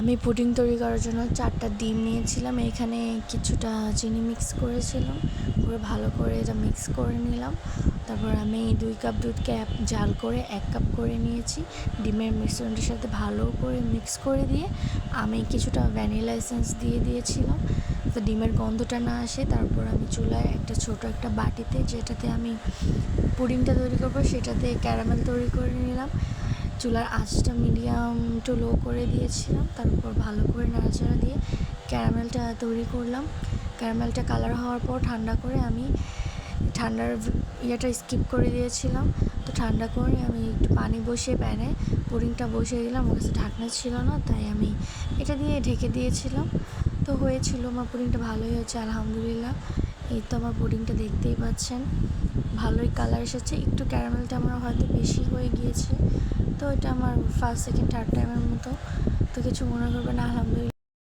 আমি পুডিং তৈরি করার জন্য 4টা ডিম নিয়েছিলাম। এখানে কিছুটা চিনি মিক্স করেছিলাম, পুরো ভালো করে এটা মিক্স করে নিলাম। তারপর আমি 2 কাপ দুধকে জাল করে 1 কাপ করে নিয়েছি। ডিমের মিশ্রণটার সাথে ভালো করে মিক্স করে দিয়ে আমি কিছুটা ভ্যানিলা এসেন্স দিয়ে দিয়েছিলাম, তো ডিমের গন্ধটা না আসে। তারপর আমি চুলায় ছোট একটা বাটিতে, যেটাতে আমি পুডিংটা তৈরি করবো, সেটাতে ক্যারামেল তৈরি করে নিলাম। চুলার আঁচটা মিডিয়াম টু লো করে দিয়েছিলাম। তারপর ভালো করে নাড়াচাড়া দিয়ে ক্যারামেলটা তৈরি করলাম। ক্যারামেলটা কালার হওয়ার পর ঠান্ডা করে আমি ঠান্ডার ইয়েটা স্কিপ করে দিয়েছিলাম। তো ঠান্ডা করে আমি একটু পানি বসিয়ে প্যানে পুডিংটা বসিয়ে দিলাম। আমার কাছে ঢাকনা ছিল না, তাই আমি এটা দিয়ে ঢেকে দিয়েছিলাম। তো হয়েছিল, আমার পুডিংটা ভালোই হয়েছে আলহামদুলিল্লাহ। এই তো আমার পুডিংটা দেখতেই পাচ্ছেন, ভালোই কালার এসেছে। একটু ক্যারামেলটা আমার হয়তো বেশি হয়ে গিয়েছে, তো এটা আমার ফার্স্ট সেকেন্ড থার্ড টাইমের মতো, তো কিছু মনে করবে না, আলহামদুলিল্লাহ।